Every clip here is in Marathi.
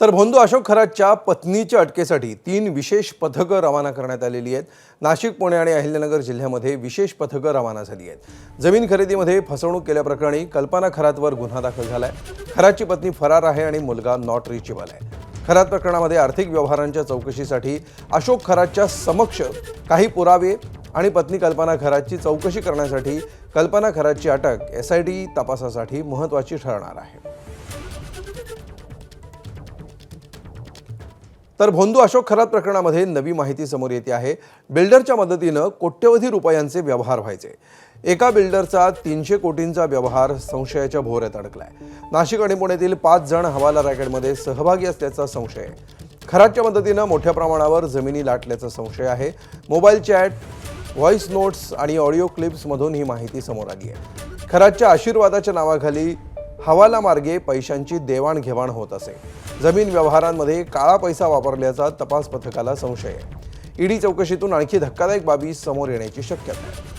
तर भोंदू अशोक खरातच्या पत्नीच्या अटकेसाठी 3 विशेष पथकं रवाना करण्यात आलेली आहेत। नाशिक, पुणे आणि अहिल्यानगर जिल्ह्यामध्ये विशेष पथकं रवाना झाली आहेत। जमीन खरेदीमध्ये फसवणूक केल्याप्रकरणी कल्पना खरातवर गुन्हा दाखल झालाय। खरातची पत्नी फरार आहे आणि मुलगा नॉट रिचेबल आहे। खरात प्रकरणामध्ये आर्थिक व्यवहारांच्या चौकशीसाठी अशोक खरातच्या समक्ष काही पुरावे आणि पत्नी कल्पना खरातची चौकशी करण्यासाठी कल्पना खरातची अटक SIT तपासासाठी महत्त्वाची ठरणार आहे। तर भोंदू अशोक खरात प्रकरणामध्ये नवी माहिती समोर येते आहे। बिल्डरच्या मदतीने कोट्यवधी रुपयांचे व्यवहार व्हायचे। एका बिल्डरचा 300 कोटींचा व्यवहार संशयाच्या भोवऱ्यात अडकलाय। नाशिक आणि पुण्यातील 5 जण हवाला रॅकेटमध्ये सहभागी असल्याचा संशय आहे। खरातच्या मदतीने मोठ्या प्रमाणावर जमिनी लाटल्याचा संशय आहे। मोबाईल चॅट, व्हॉइस नोट्स आणि ऑडिओ क्लिप्स मधून ही माहिती समोर आली आहे। खरातच्या आशीर्वादाच्या नावाखाली हवाला मार्गे पैशांची देवाणघेवाण होत असे। जमीन व्यवहारांमध्ये काळा पैसा वापरल्याचा तपास पथकाला संशय आहे। ईडी चौकशीतून आणखी धक्कादायक बाबी समोर येण्याची शक्यता आहे।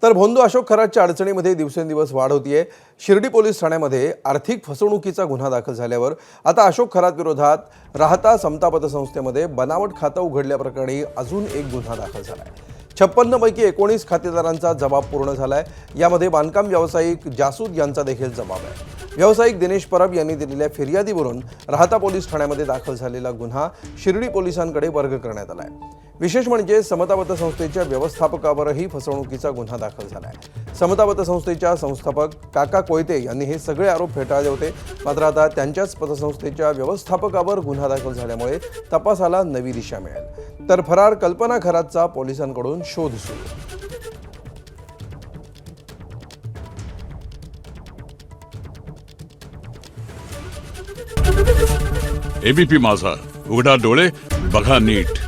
तर भोंदू अशोक खरातच्या अडचणीमध्ये दिवसेंदिवस वाढ होतीये। शिर्डी पोलीस ठाण्यामध्ये आर्थिक फसवणुकीचा गुन्हा दाखल झाल्यावर आता अशोक खरात विरोधात राहता समता पतसंस्थेमध्ये बनावट खातं उघडल्याप्रकरणी अजून एक गुन्हा दाखल झालाय। 56 पैकी 19 खातेदारांचा जबाब पूर्ण झालाय। यामध्ये बांधकाम व्यावसायिक जासूद यांचा देखील जबाब आहे। व्यावसायिक दिनेश परब यांनी दिलेल्या फिर्यादीवरून राहता पोलीस ठाण्यामध्ये दाखल झालेला गुन्हा शिर्डी पोलिसांकडे वर्ग करण्यात आलाय। विशेष म्हणजे समता पतसंस्थेच्या व्यवस्थापकावरही फसवणुकीचा गुन्हा दाखल झालाय। समता पतसंस्थेच्या संस्थापक काका कोयते यांनी हे सगळे आरोप फेटाळले होते। मात्र आता त्यांच्याच पतसंस्थेच्या व्यवस्थापकावर गुन्हा दाखल झाल्यामुळे तपासाला नवी दिशा मिळेल। तर फरार कल्पना खरातचा पोलिसांकडून शोध सुरू। ABP माझा, उघडा डोळे बघा नीट।